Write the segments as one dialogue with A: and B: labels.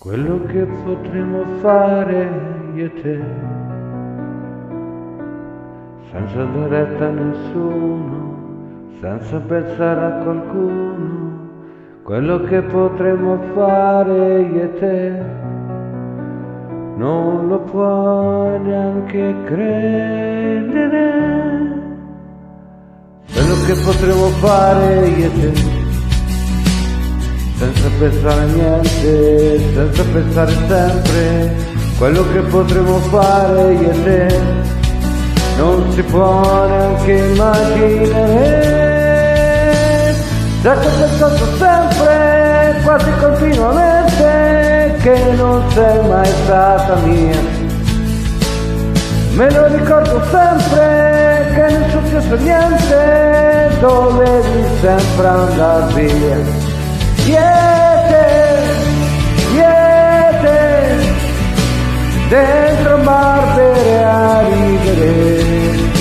A: Quello che potremmo fare io e te, senza dare retta a nessuno, senza pensare a qualcuno. Quello che potremmo fare io e te, non lo puoi neanche credere. Quello che potremmo fare io e te, senza pensare a niente, senza pensare sempre. Quello che potremmo fare io e te, non si può neanche immaginare. Certo ho pensato sempre, quasi continuamente, che non sei mai stata mia. Me lo ricordo sempre, che non successo niente, dovevi sempre andar via. Siete dentro un bar bere a ridere.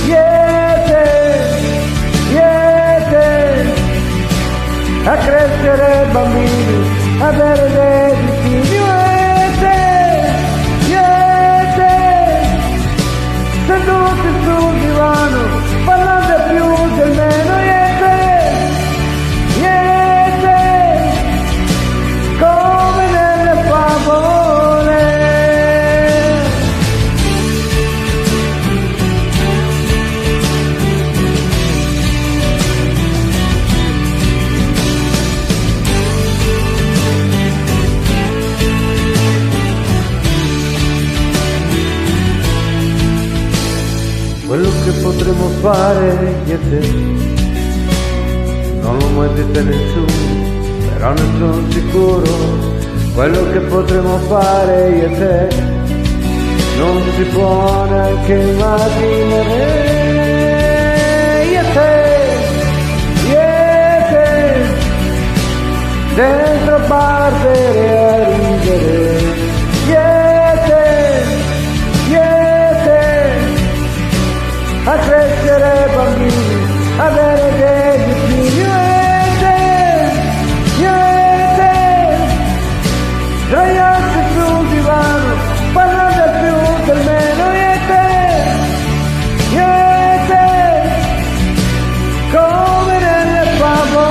A: Siete a crescere bambini, a bere dei figli. Siete seduti sul divano, parlando più del meno. Quello che potremmo fare io e te, non l'ho mai detto a nessuno, però ne sono sicuro. Quello che potremmo fare io e te, non si può neanche immaginare. Io e te, dentro bar bere a ridere. A crescere bambini, avere dei figli. Io e te, sdraiarsi sul divano, parlando più del meno. Io e te, come nelle favole.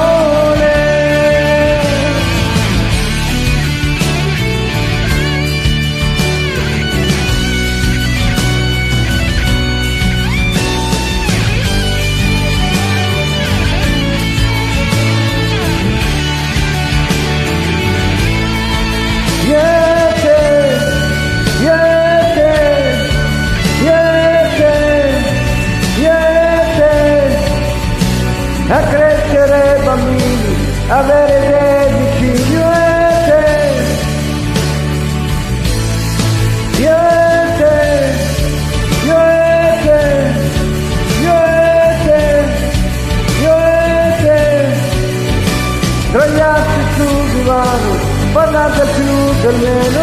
A: A crescere bambini, avere dei figli. Io e te, sdraiarsi sul divano, parlare più del meno.